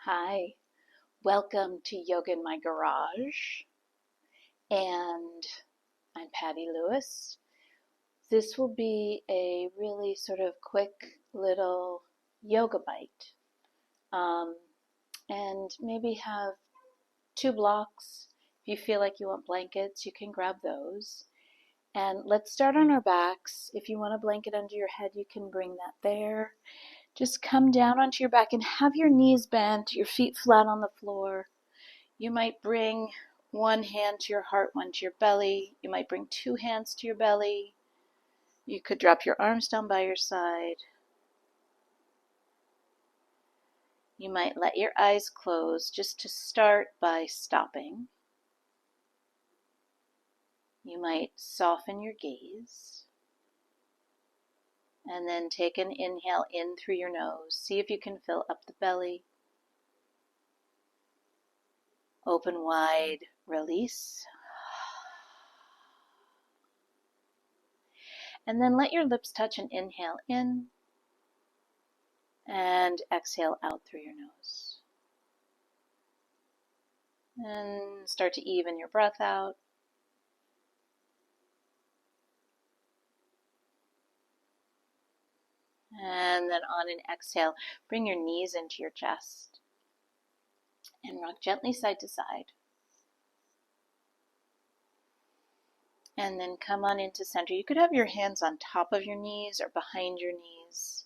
Hi, welcome to Yoga in My Garage, and I'm Patti Lewis. This will be a really sort of quick little yoga bite, and maybe have 2 blocks. If you feel like you want blankets, you can grab those. And let's start on our backs. If you want a blanket under your head, you can bring that there. Just come down onto your back and have your knees bent, your feet flat on the floor. You might bring one hand to your heart, one to your belly. You might bring 2 hands to your belly. You could drop your arms down by your side. You might let your eyes close just to start by stopping. You might soften your gaze. And then take an inhale in through your nose. See if you can fill up the belly. Open wide, release. And then let your lips touch and inhale in. And exhale out through your nose. And start to even your breath out. And then on an exhale, bring your knees into your chest and rock gently side to side. And then come on into center. You could have your hands on top of your knees or behind your knees.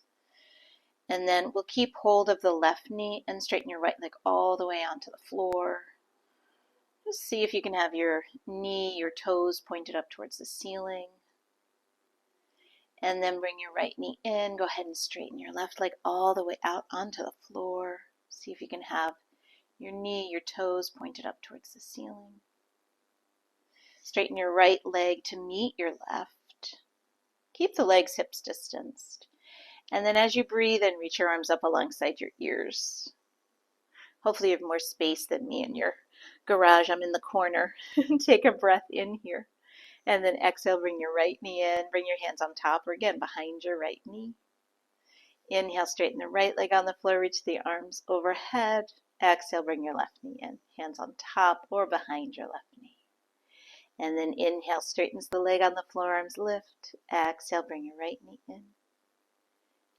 And then we'll keep hold of the left knee and straighten your right leg all the way onto the floor. Just see if you can have your knee, your toes pointed up towards the ceiling. And then bring your right knee in. Go ahead and straighten your left leg all the way out onto the floor. See if you can have your knee, your toes pointed up towards the ceiling. Straighten your right leg to meet your left. Keep the legs hips distanced. And then as you breathe in, reach your arms up alongside your ears. Hopefully you have more space than me in your garage. I'm in the corner. Take a breath in here. And then exhale, bring your right knee in. Bring your hands on top or again behind your right knee. Inhale, straighten the right leg on the floor. Reach the arms overhead. Exhale, bring your left knee in. Hands on top or behind your left knee. And then inhale, straightens the leg on the floor, arms lift. Exhale, bring your right knee in.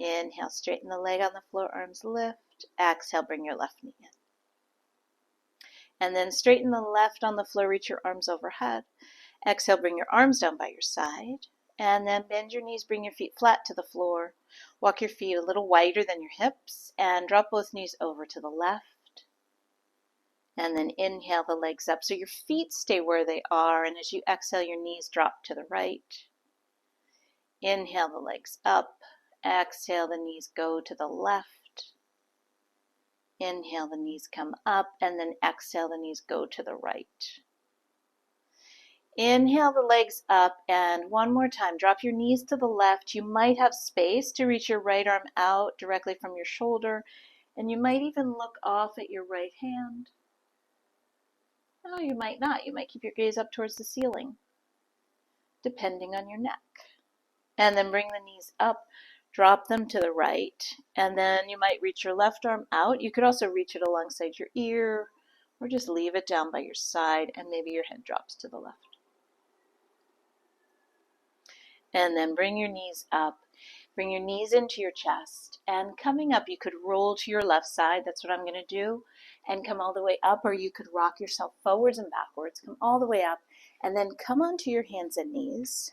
Inhale, straighten the leg on the floor, arms lift. Exhale, bring your left knee in. And then straighten the left on the floor, reach your arms overhead. Exhale, bring your arms down by your side. And then bend your knees, bring your feet flat to the floor. Walk your feet a little wider than your hips and drop both knees over to the left. And then inhale the legs up so your feet stay where they are. And as you exhale, your knees drop to the right. Inhale the legs up. Exhale, the knees go to the left. Inhale, the knees come up. And then exhale, the knees go to the right. Inhale the legs up, and one more time, drop your knees to the left. You might have space to reach your right arm out directly from your shoulder, and you might even look off at your right hand. No, you might not. You might keep your gaze up towards the ceiling, depending on your neck. And then bring the knees up, drop them to the right, and then you might reach your left arm out. You could also reach it alongside your ear, or just leave it down by your side, and maybe your head drops to the left. And then bring your knees up. Bring your knees into your chest. And coming up, you could roll to your left side. That's what I'm going to do. And come all the way up. Or you could rock yourself forwards and backwards. Come all the way up. And then come onto your hands and knees.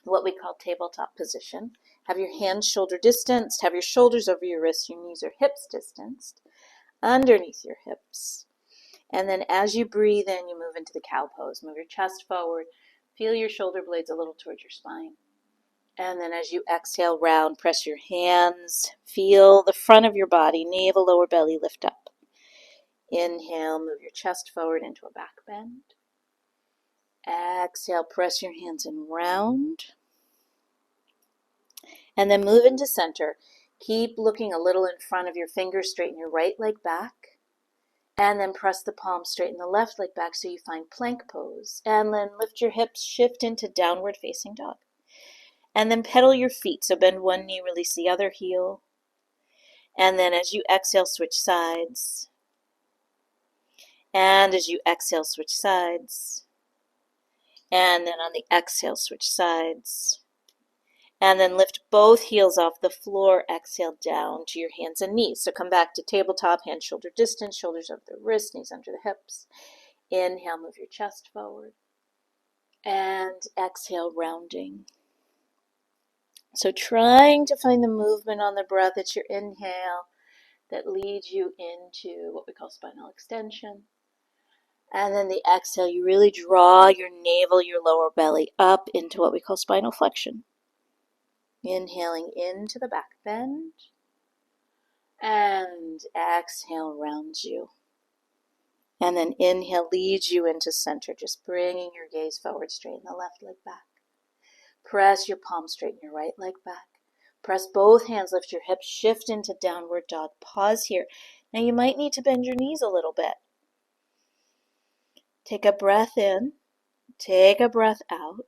What we call tabletop position. Have your hands shoulder distanced. Have your shoulders over your wrists. Your knees are hips distanced. Underneath your hips. And then as you breathe in, you move into the cow pose. Move your chest forward. Feel your shoulder blades a little towards your spine. And then as you exhale, round, press your hands. Feel the front of your body, navel, lower belly lift up. Inhale, move your chest forward into a back bend. Exhale, press your hands in round. And then move into center. Keep looking a little in front of your fingers. Straighten your right leg back. And then press the palms, straighten the left leg back so you find plank pose. And then lift your hips, shift into downward facing dog. And then pedal your feet. So bend one knee, release the other heel. And then as you exhale, switch sides. And as you exhale, switch sides. And then on the exhale, switch sides. And then lift both heels off the floor. Exhale down to your hands and knees. So come back to tabletop, hands shoulder distance, shoulders over the wrists, knees under the hips. Inhale, move your chest forward. And exhale, rounding. So trying to find the movement on the breath. It's your inhale that leads you into what we call spinal extension. And then the exhale, you really draw your navel, your lower belly up into what we call spinal flexion. Inhaling into the back bend. And exhale, rounds you. And then inhale leads you into center, just bringing your gaze forward, straighten the left leg back. Press your palm, straighten your right leg back. Press both hands, lift your hips, shift into downward dog. Pause here. Now you might need to bend your knees a little bit. Take a breath in, take a breath out,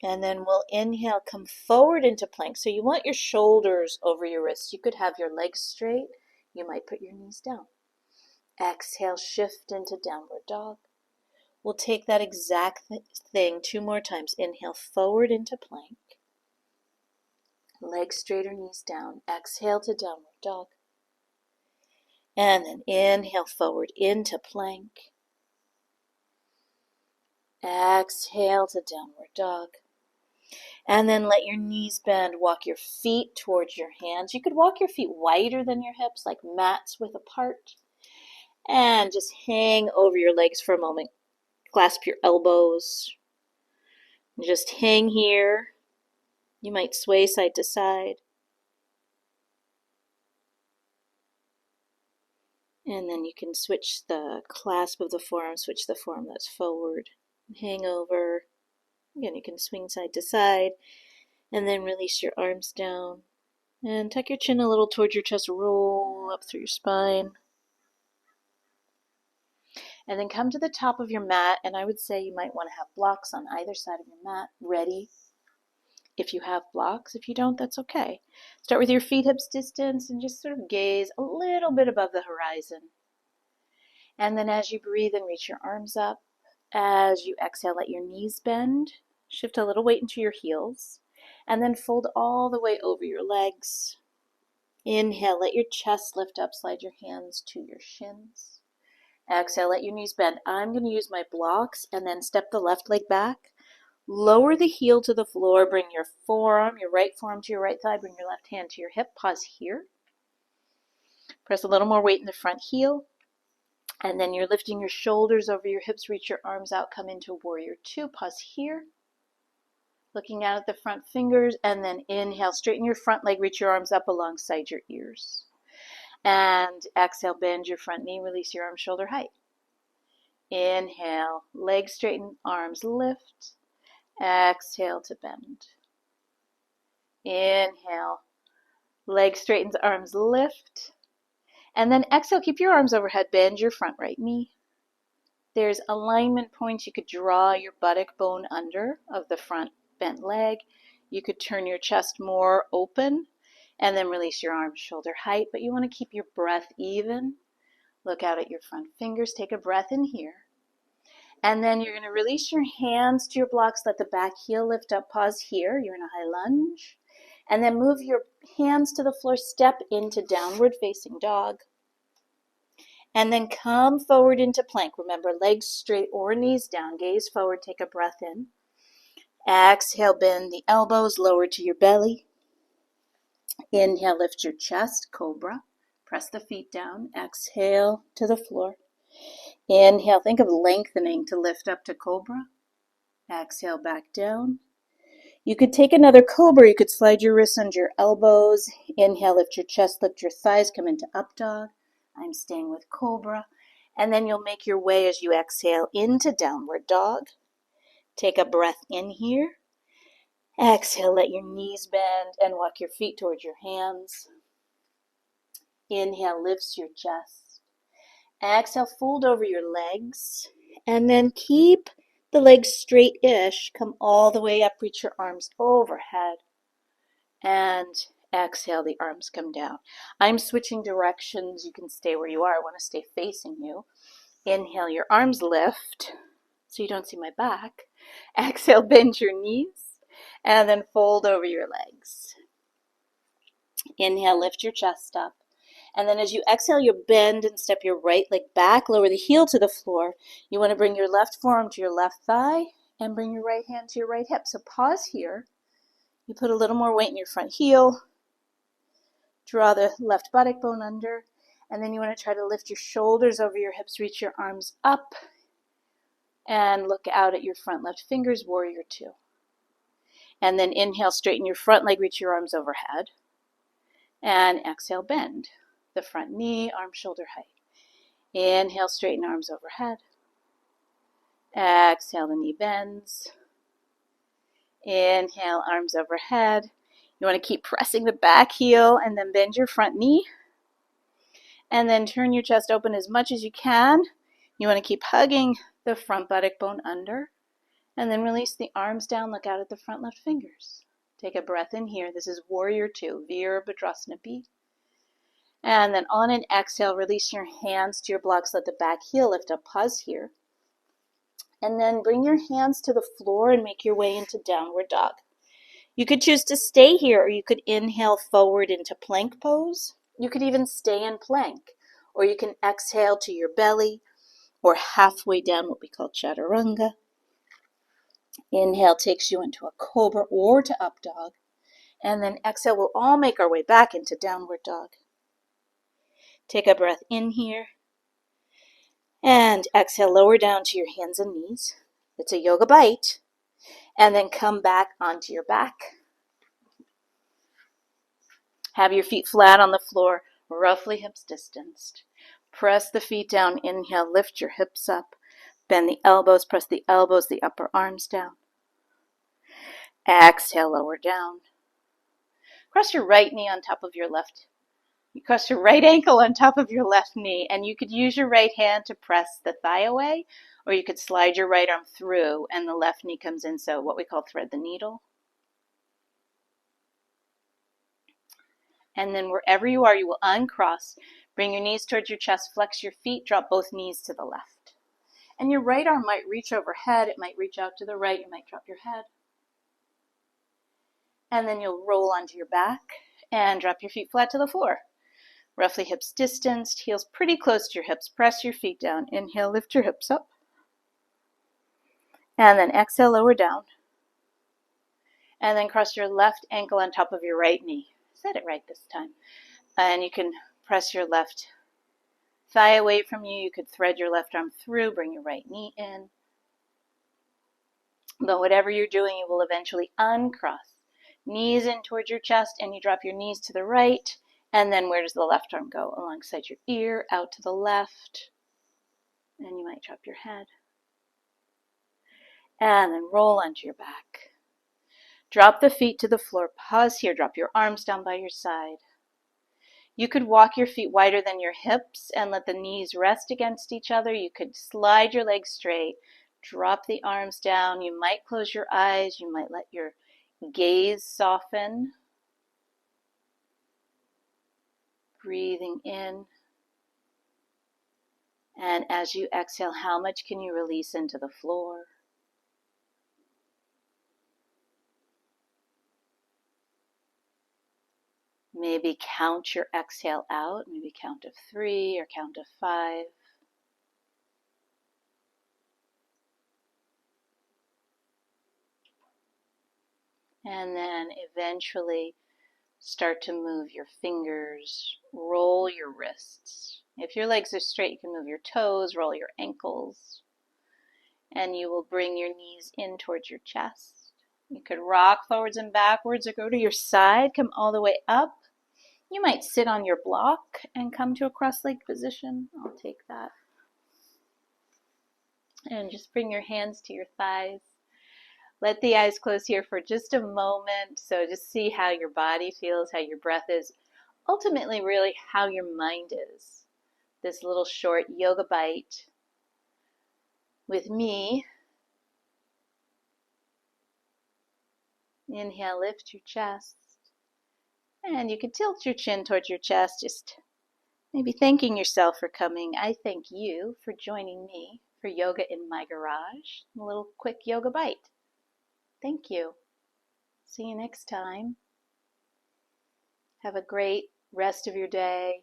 and then we'll inhale, come forward into plank. So you want your shoulders over your wrists. You could have your legs straight. You might put your knees down. Exhale, shift into downward dog. We'll take that exact thing 2 more times. Inhale, forward into plank. Legs straight or knees down. Exhale to downward dog. And then inhale forward into plank. Exhale to downward dog. And then let your knees bend. Walk your feet towards your hands. You could walk your feet wider than your hips, like mats width apart. And just hang over your legs for a moment. Clasp your elbows. Just hang here. You might sway side to side. And then you can switch the clasp of the forearm, switch the forearm that's forward. Hang over. Again, you can swing side to side. And then release your arms down. And tuck your chin a little towards your chest. Roll up through your spine. And then come to the top of your mat. And I would say you might want to have blocks on either side of your mat ready. If you have blocks, if you don't, that's okay. Start with your feet hips distance and just sort of gaze a little bit above the horizon. And then as you breathe and reach your arms up, as you exhale, let your knees bend. Shift a little weight into your heels. And then fold all the way over your legs. Inhale, let your chest lift up, slide your hands to your shins. Exhale, let your knees bend. I'm going to use my blocks and then step the left leg back. Lower the heel to the floor. Bring your forearm, your right forearm to your right thigh. Bring your left hand to your hip. Pause here. Press a little more weight in the front heel. And then you're lifting your shoulders over your hips. Reach your arms out. Come into warrior 2. Pause here. Looking out at the front fingers. And then inhale. Straighten your front leg. Reach your arms up alongside your ears. And exhale. Bend your front knee. Release your arms shoulder height. Inhale. Legs straighten. Arms lift. Exhale to bend. Inhale. Legs straightens, arms lift. And then exhale, keep your arms overhead. Bend your front right knee. There's alignment points. You could draw your buttock bone under of the front bent leg. You could turn your chest more open and then release your arms shoulder height. But you want to keep your breath even. Look out at your front fingers. Take a breath in here. And then you're going to release your hands to your blocks. Let the back heel lift up. Pause here. You're in a high lunge. And then move your hands to the floor. Step into downward facing dog. And then come forward into plank. Remember, legs straight or knees down. Gaze forward. Take a breath in. Exhale, bend the elbows. Lower to your belly. Inhale, lift your chest. Cobra. Press the feet down. Exhale to the floor. Inhale, think of lengthening to lift up to cobra. Exhale, back down. You could take another cobra. You could slide your wrists under your elbows. Inhale, lift your chest, lift your thighs, come into up dog. I'm staying with cobra. And then you'll make your way as you exhale into downward dog. Take a breath in here. Exhale, let your knees bend and walk your feet towards your hands. Inhale, lifts your chest. Exhale, fold over your legs, and then keep the legs straight-ish. Come all the way up, reach your arms overhead, and Exhale, the arms come down. I'm switching directions. You can stay where you are. I want to stay facing you. Inhale, your arms lift so you don't see my back. Exhale, bend your knees, and then fold over your legs. Inhale, lift your chest up. And then as you exhale, you bend and step your right leg back, lower the heel to the floor. You want to bring your left forearm to your left thigh and bring your right hand to your right hip. So pause here. You put a little more weight in your front heel. Draw the left buttock bone under. And then you want to try to lift your shoulders over your hips, reach your arms up, and look out at your front left fingers, warrior two. And then inhale, straighten your front leg, reach your arms overhead. And exhale, bend the front knee, arm shoulder height. Inhale, straighten arms overhead. Exhale, the knee bends. Inhale, arms overhead. You want to keep pressing the back heel and then bend your front knee. And then turn your chest open as much as you can. You want to keep hugging the front buttock bone under. And then release the arms down, look out at the front left fingers. Take a breath in here. This is warrior two, Virabhadrasana B. And then on an exhale, release your hands to your blocks. Let the back heel lift up. Pause here. And then bring your hands to the floor and make your way into downward dog. You could choose to stay here, or you could inhale forward into plank pose. You could even stay in plank, or you can exhale to your belly or halfway down, what we call chaturanga. Inhale takes you into a cobra or to up dog. And then exhale, we'll all make our way back into downward dog. Take a breath in here. And exhale, lower down to your hands and knees. It's a yoga bite. And then come back onto your back. Have your feet flat on the floor, roughly hips distanced. Press the feet down. Inhale, lift your hips up. Bend the elbows, press the elbows, the upper arms down. Exhale, lower down. Cross your right knee on top of your left. You cross your right ankle on top of your left knee, and you could use your right hand to press the thigh away, or you could slide your right arm through and the left knee comes in, so what we call thread the needle. And then wherever you are, you will uncross. Bring your knees towards your chest, flex your feet, drop both knees to the left. And your right arm might reach overhead, it might reach out to the right, you might drop your head. And then you'll roll onto your back and drop your feet flat to the floor. Roughly hips distanced, heels pretty close to your hips. Press your feet down. Inhale, lift your hips up. And then exhale, lower down. And then cross your left ankle on top of your right knee. Said it right this time. And you can press your left thigh away from you. You could thread your left arm through, bring your right knee in. But whatever you're doing, you will eventually uncross. Knees in towards your chest, and you drop your knees to the right. And then where does the left arm go? Alongside your ear, out to the left. And you might drop your head. And then roll onto your back. Drop the feet to the floor. Pause here. Drop your arms down by your side. You could walk your feet wider than your hips and let the knees rest against each other. You could slide your legs straight. Drop the arms down. You might close your eyes. You might let your gaze soften. Breathing in. And as you exhale, how much can you release into the floor? Maybe count your exhale out. Maybe count of 3 or count of 5. And then eventually start to move your fingers, roll your wrists. If your legs are straight, you can move your toes, roll your ankles, and you will bring your knees in towards your chest. You could rock forwards and backwards or go to your side, come all the way up. You might sit on your block and come to a cross-legged position. I'll take that. And just bring your hands to your thighs. Let the eyes close here for just a moment. So just see how your body feels, how your breath is. Ultimately, really how your mind is. This little short yoga bite with me. Inhale, lift your chest. And you can tilt your chin towards your chest, just maybe thanking yourself for coming. I thank you for joining me for Yoga in My Garage, a little quick yoga bite. Thank you. See you next time. Have a great rest of your day,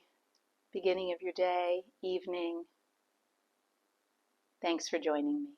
beginning of your day, evening. Thanks for joining me.